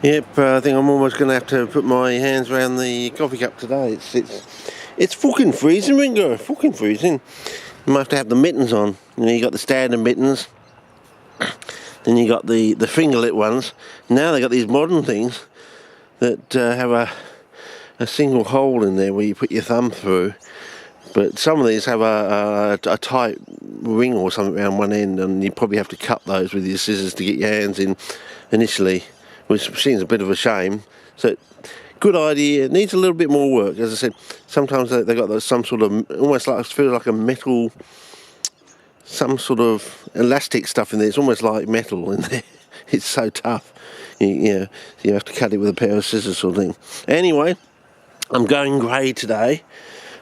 Yep, I think I'm almost going to have to put my hands around the coffee cup today. It's fucking freezing, Ringo. Fucking freezing. You might have to have the mittens on. You know, you got the standard mittens. Then you got the fingerlit ones. Now they got these modern things that have a single hole in there where you put your thumb through. But some of these have a tight ring or something around one end, and you probably have to cut those with your scissors to get your hands in initially, which seems a bit of a shame. So, good idea. It needs a little bit more work. As I said, sometimes they got some sort of, almost like, it feels like a metal, some sort of elastic stuff in there. It's almost like metal in there. It's so tough. You have to cut it with a pair of scissors sort of thing. Anyway, I'm going grey today.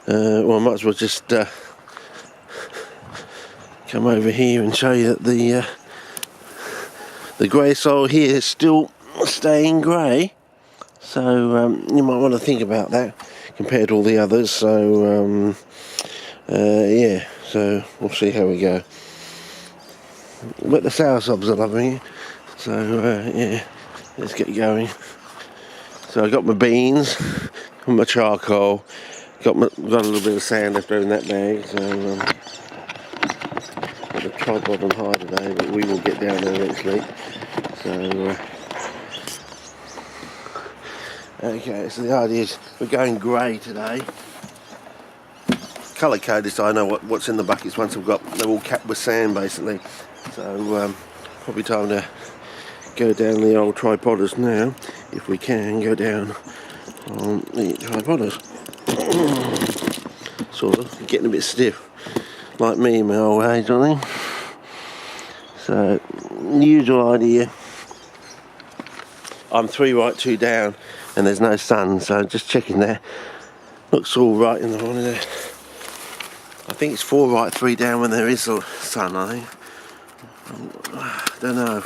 Well, I might as well just come over here and show you that the grey soil here is still staying grey. So you might want to think about that compared to all the others. So yeah, so we'll see how we go. But the soursop's are lovely. So yeah, let's get going. So I got my beans, got my charcoal. Got a little bit of sand left over in that bag, so got the tripod on high today, but we will get down there eventually. So okay, so the idea is we're going grey today. Colour coded, so I know what's in the buckets once they're all capped with sand basically. So probably time to go down the old tripoders now, if we can go down on the tripoders. Sort of getting a bit stiff, like me in my old age, I think. So, usual idea. I'm 3 right, 2 down, and there's no sun, so just checking there. Looks all right in the morning there. I think it's 4 right, 3 down when there is sun, I think. I don't know.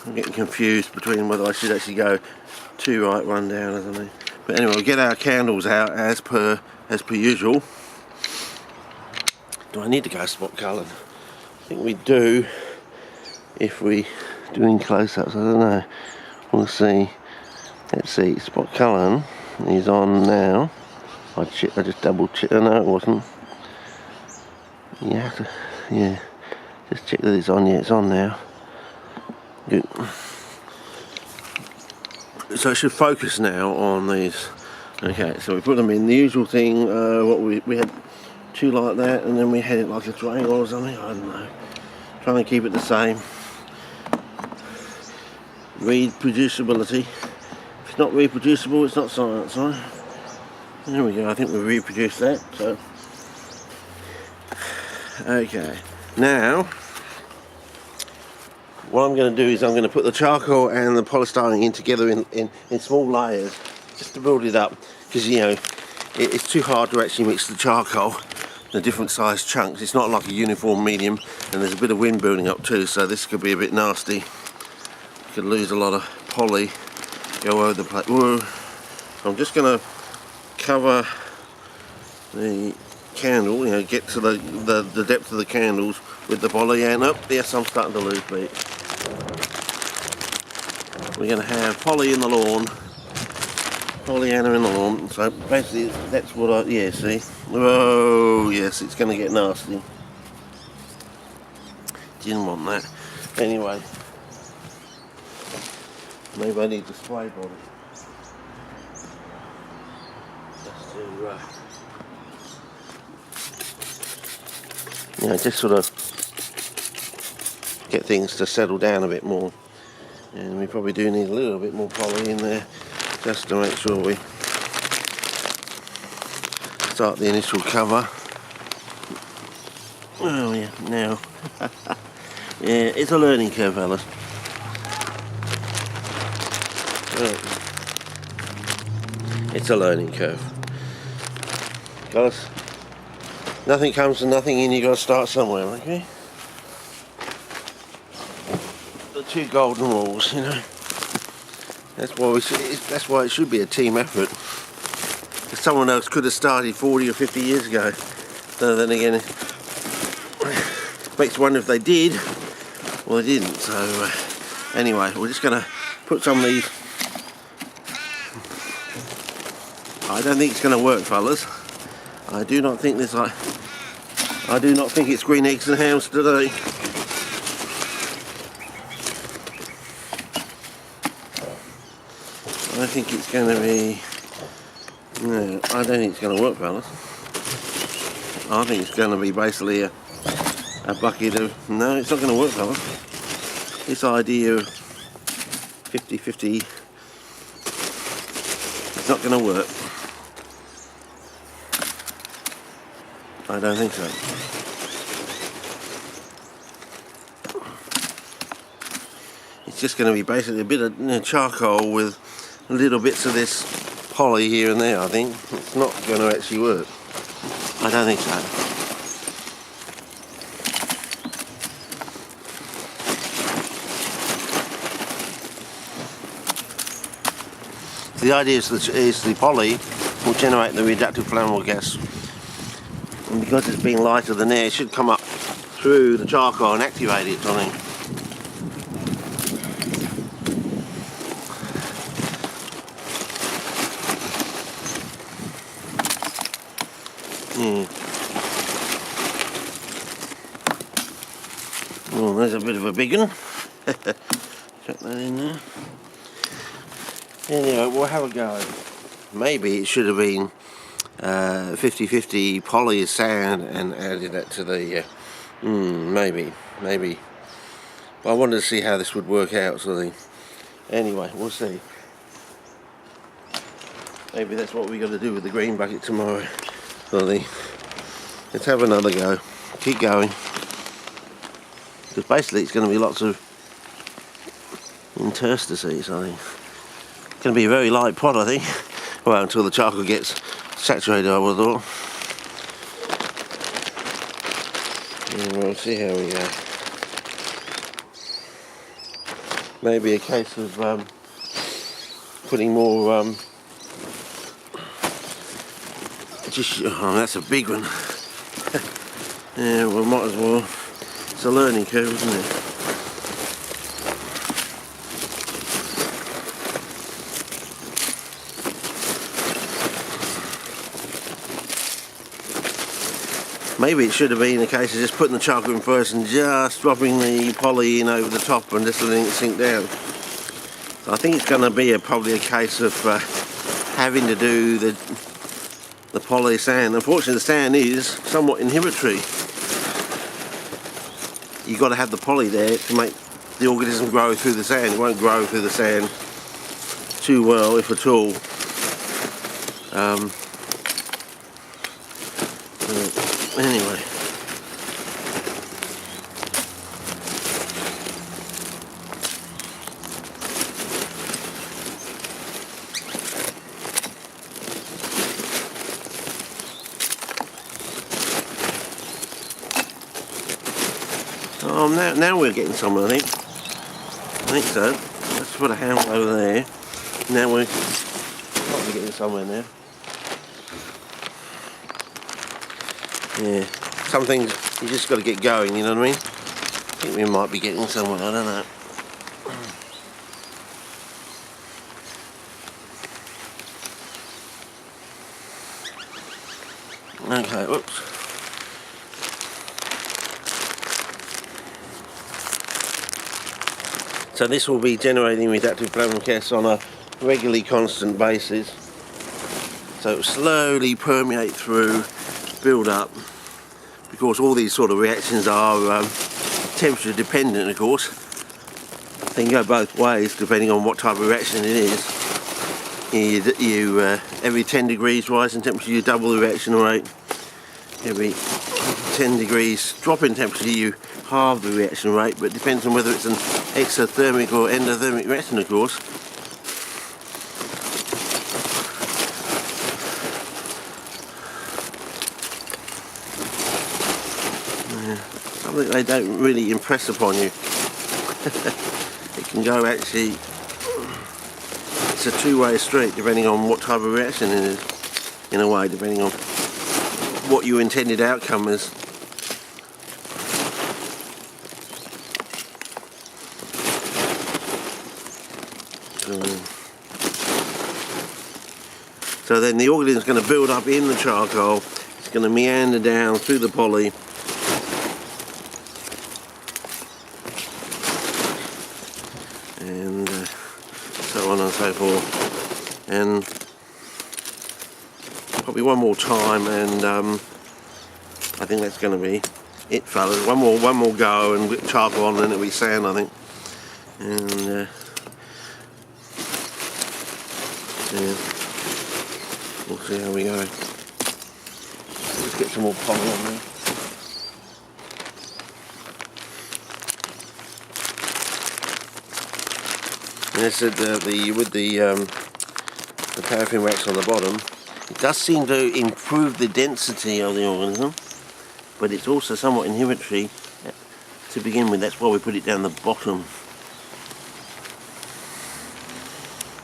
I'm getting confused between whether I should actually go 2 right, 1 down or something. But anyway, we'll get our candles out as per usual. Do I need to go spot coloured? I think we do if we doing close-ups. I don't know. We'll see. Let's see. Spot coloured is on now. I just double check. Oh, no, it wasn't. You have to, yeah. Just check that it's on. Yeah, it's on now. Good. So it should focus now on these. Okay, so we put them in the usual thing. What we had 2 like that, and then we had it like a triangle or something. I don't know. Trying to keep it the same. Reproducibility. If it's not reproducible, it's not science, right? There we go. I think we reproduced that. So okay, now. What I'm going to do is I'm going to put the charcoal and the polystyrene in together in small layers, just to build it up, because you know it's too hard to actually mix the charcoal, the different size chunks. It's not like a uniform medium, and there's a bit of wind building up too, so this could be a bit nasty. You could lose a lot of poly, go over the place. Whoa. So I'm just going to cover the candle, you know, get to the depth of the candles with the poly, and up. Yes, I'm starting to lose beat. We're going to have poly in the lawn, polyana in the lawn. So basically, that's what yeah, see. Oh, yes, it's going to get nasty. Didn't want that. Anyway, maybe I need to spray bottle. Just to just sort of get things to settle down a bit more, and we probably do need a little bit more poly in there just to make sure we start the initial cover. Oh yeah, now yeah, it's a learning curve, fellas. It's a learning curve, guys. Nothing comes to nothing, and you got to start somewhere, okay? The 2 golden rules, you know. That's why it should be a team effort. If someone else could have started 40 or 50 years ago, then again, it makes you wonder if they did or they didn't. So anyway, we're just going to put some of these. I don't think it's going to work, fellas. I do not think this. I do not think it's green eggs and hams today. I think it's going to be. No, I don't think it's going to work, fellas. I think it's going to be basically a bucket of. No, it's not going to work, fellas. This idea of 50-50, it's not going to work. I don't think so. It's just going to be basically a bit of charcoal with little bits of this poly here and there. I think it's not going to actually work. I don't think so. The idea is the poly will generate the reductive flammable gas, and because it's being lighter than air, it should come up through the charcoal and activate it, I think. Oh, there's a bit of a big one. Chuck that in there. Anyway, we'll have a go. Maybe it should have been 50-50 poly sand and added that to the maybe but I wanted to see how this would work out, so anyway, we'll see. Maybe that's what we got to do with the green bucket tomorrow. So let's have another go. Keep going, because basically it's going to be lots of interstices. I think it's going to be a very light pot, I think. Well, until the charcoal gets saturated, I would have thought. And we'll see how we go. Maybe a case of putting more. That's a big one. Yeah, well, might as well. It's a learning curve, isn't it? Maybe it should have been a case of just putting the charcoal in first and just dropping the poly in over the top and just letting it sink down. So I think it's going to be probably a case of having to do the poly sand. Unfortunately, the sand is somewhat inhibitory. You've got to have the poly there to make the organism grow through the sand. It won't grow through the sand too well, if at all. Anyway. Oh, now we're getting somewhere, I think. I think so. Let's put a hand over there. Now we're probably getting somewhere now. Yeah, some things you just got to get going, you know what I mean? I think we might be getting somewhere, I don't know. Okay, whoops. So this will be generating reductive flammable gas on a regularly constant basis. So it will slowly permeate through, build up. Of course, all these sort of reactions are temperature dependent, of course. They can go both ways depending on what type of reaction it is. Every 10 degrees rise in temperature, you double the reaction rate. Every 10 degrees drop in temperature, you halve the reaction rate, but it depends on whether it's an exothermic or endothermic reaction, of course. Something they don't really impress upon you. It can go actually, it's a two-way street depending on what type of reaction it is, in a way, depending on what your intended outcome is. So then the oil is going to build up in the charcoal. It's going to meander down through the poly. And so on and so forth. And probably one more time, and I think that's going to be it, fellas. One more go, and get charcoal on, and then it'll be sand, I think. And yeah, we'll see how we go. Let's get some more poly on there. And I said with the paraffin wax on the bottom, it does seem to improve the density of the organism, but it's also somewhat inhibitory to begin with. That's why we put it down the bottom.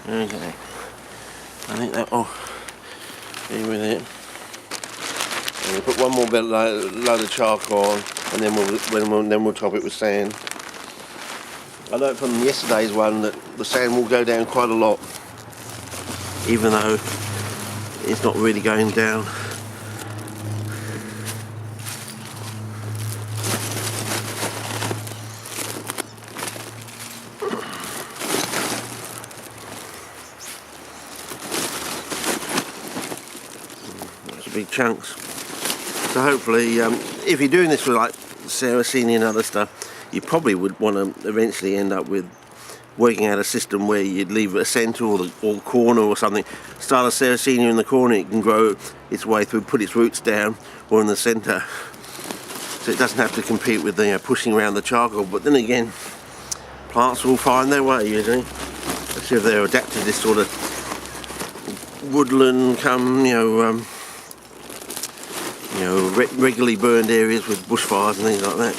Okay, I think that will be with it. And we'll put one more load of charcoal on, and then we'll top it with sand. I learned from yesterday's one that the sand will go down quite a lot, even though it's not really going down. Those are big chunks. So hopefully, if you're doing this with like Sarracenia and other stuff, you probably would want to eventually end up with working out a system where you'd leave a centre or the corner or something. Start a Sarracenia in the corner, it can grow its way through, put its roots down, or in the centre. So it doesn't have to compete with the pushing around the charcoal. But then again, plants will find their way usually. Let's see if they're adapted to this sort of woodland, regularly burned areas with bushfires and things like that.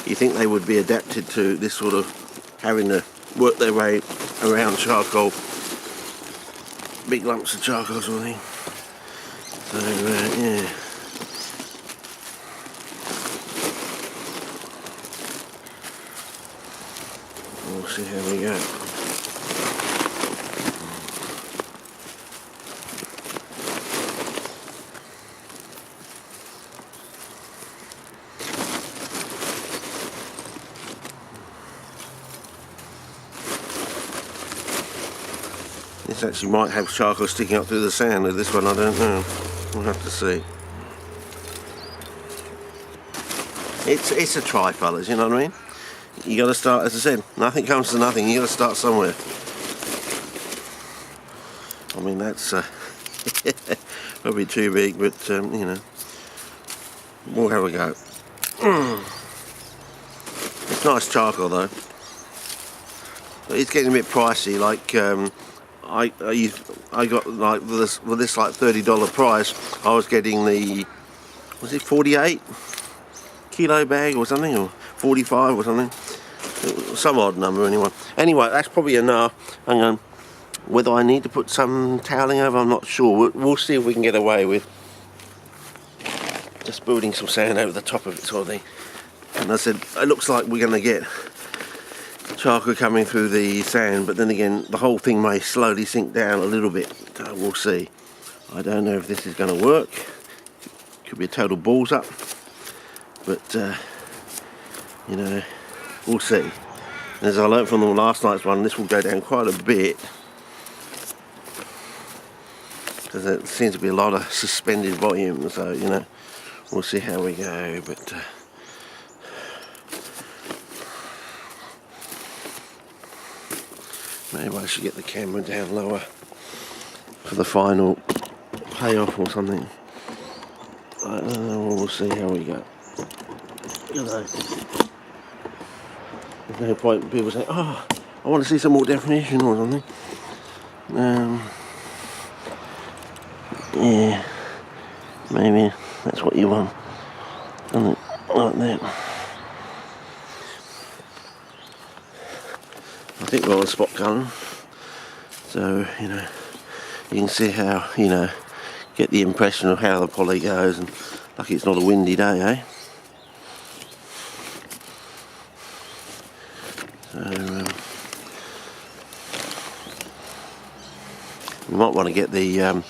You think they would be adapted to this sort of having to work their way around charcoal, big lumps of charcoal sort of thing. So yeah. We'll see how we go. This actually might have charcoal sticking up through the sand. With this one, I don't know. We'll have to see. It's a try, fellas. You know what I mean? You got to start, as I said. Nothing comes to nothing. You got to start somewhere. I mean, that's probably too big, but we'll have a go. It's nice charcoal though. But it's getting a bit pricey. Like I got like with this like $30 price. I was getting the, was it 48 kilo bag or something, or 45 or something. Some odd number anyway. Anyway, that's probably enough. Hang on. Whether I need to put some toweling over, I'm not sure. We'll see if we can get away with just building some sand over the top of it sort of thing. And I said, it looks like we're going to get charcoal coming through the sand, but then again, the whole thing may slowly sink down a little bit. So we'll see. I don't know if this is going to work. Could be a total balls up. But, we'll see. And as I learned from the last night's one, this will go down quite a bit. Because there seems to be a lot of suspended volume, so, we'll see how we go. But maybe I should get the camera down lower for the final payoff or something. I don't know, we'll see how we go. There's no point in people saying, oh, I want to see some more definition or something. Yeah, maybe that's what you want. Like that. I think we're on spot colour. So, you can see how, get the impression of how the poly goes, and lucky it's not a windy day, eh? So, You might want to get the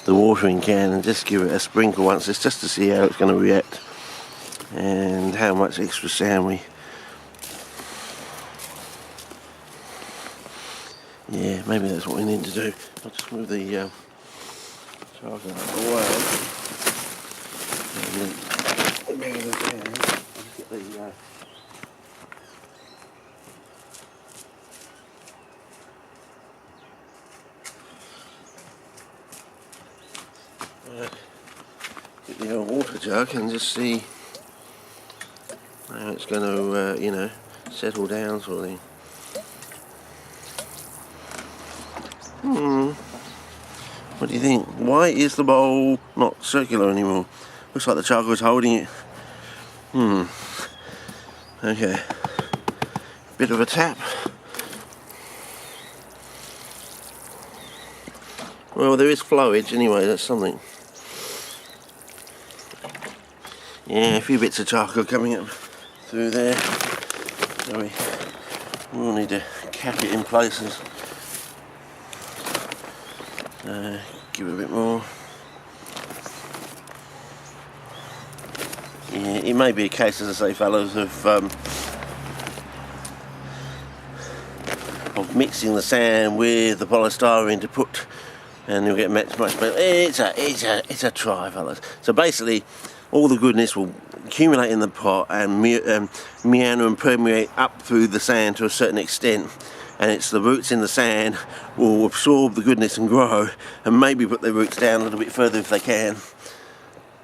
watering can and just give it a sprinkle once, just to see how it's going to react and how much extra sand we. Yeah, maybe that's what we need to do. I'll just move the charcoal out of the way. And then maybe the can. I'll just get the get the old water jug and just see how it's going to, you know, settle down, sort of thing. What do you think? Why is the bowl not circular anymore? Looks like the charcoal is holding it. Okay. Bit of a tap. Well, there is flowage anyway, that's something. Yeah, a few bits of charcoal coming up through there. So we'll need to cap it in places. Give it a bit more. Yeah, it may be a case, as I say, fellows, of mixing the sand with the polystyrene to put, and you'll get much better. It's a try, fellas. So basically, all the goodness will accumulate in the pot and meander and permeate up through the sand to a certain extent. And it's the roots in the sand will absorb the goodness and grow, and maybe put their roots down a little bit further if they can.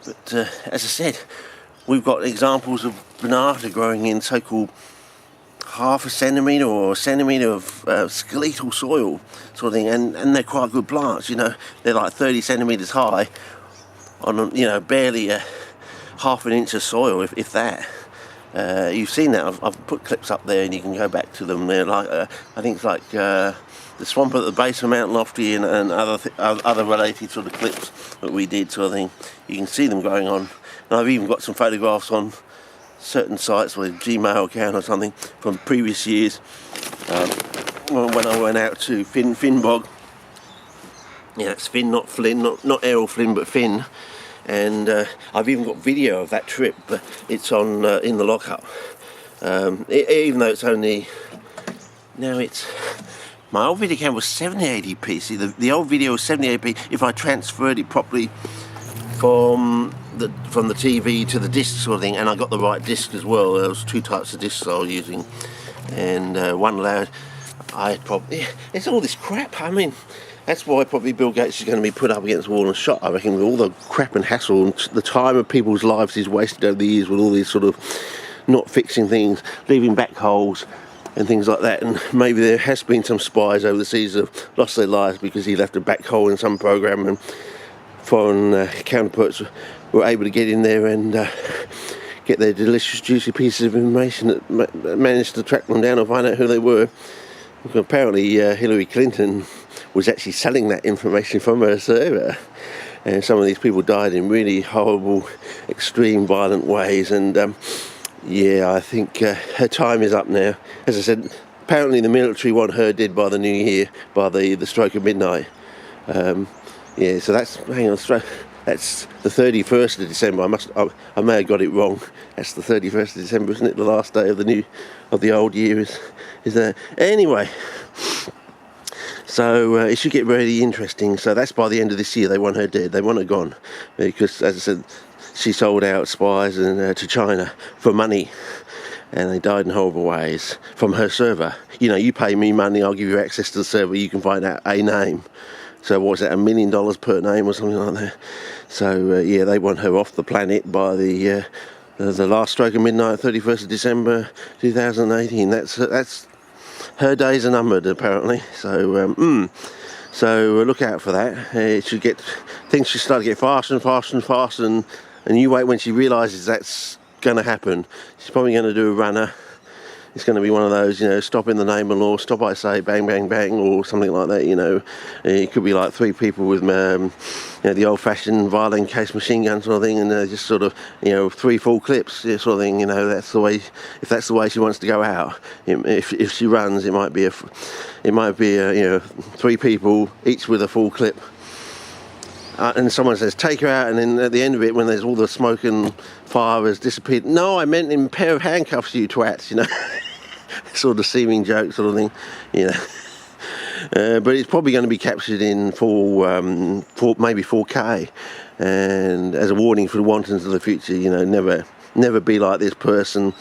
But as I said, we've got examples of Bonarda growing in so-called half a centimetre or a centimetre of skeletal soil sort of thing, and they're quite good plants. You know, they're like 30 centimetres high on, you know, barely half an inch of soil, if that. You've seen that. I've put clips up there, and you can go back to them. They're like I think it's like the swamp at the base of Mount Lofty and other related sort of clips that we did, sort of thing. You can see them going on, and I've even got some photographs on certain sites with a Gmail account or something from previous years when I went out to Finn Bog. Yeah, it's Finn, not Flynn, not Errol Flynn, but Finn. And I've even got video of that trip, but it's on in the lockup. Even though it's only now, it's my old video camera was 7080p. See, the old video was 7080p. If I transferred it properly from the TV to the disc sort of thing, and I got the right disc as well. There was two types of discs I was using, and one allowed. It's all this crap. I mean. That's why probably Bill Gates is going to be put up against the wall and shot, I reckon, with all the crap and hassle and the time of people's lives he's wasted over the years with all these sort of not fixing things, leaving back holes and things like that. And maybe there has been some spies over the seas that have lost their lives because he left a back hole in some program, and foreign counterparts were able to get in there and get their delicious, juicy pieces of information that managed to track them down and find out who they were. Apparently Hillary Clinton was actually selling that information from her server, and some of these people died in really horrible, extreme, violent ways. And yeah, I think her time is up now. As I said, apparently the military want her dead by the new year, by the stroke of midnight. Yeah, so that's, hang on, that's the 31st of December. I may have got it wrong. That's the 31st of December, isn't it? The last day of the old year is there. Anyway. So it should get really interesting. So that's by the end of this year. They want her dead. They want her gone, because, as I said, she sold out spies to China for money, and they died in horrible ways from her server. You know, you pay me money, I'll give you access to the server. You can find out a name. So what's that? $1 million per name or something like that. So yeah, they want her off the planet by the last stroke of midnight, 31st of December 2018. That's her days are numbered, apparently. So so look out for that. Things should start to get faster and faster and faster, and you wait when she realises that's going to happen. She's probably going to do a runner, it's going to be one of those, stop in the name of law, stop I say, bang, bang, bang, or something like that. It could be like 3 people with the old-fashioned violin case machine gun sort of thing, and just sort of 3 full clips sort of thing. That's the way. If that's the way she wants to go out, if she runs, it might be 3 people each with a full clip. And someone says, take her out, and then at the end of it, when there's all the smoke and fire has disappeared, no, I meant in a pair of handcuffs, you twats, sort of seeming joke sort of thing, but it's probably going to be captured in full, maybe 4K, and as a warning for the wantons of the future, never be like this person.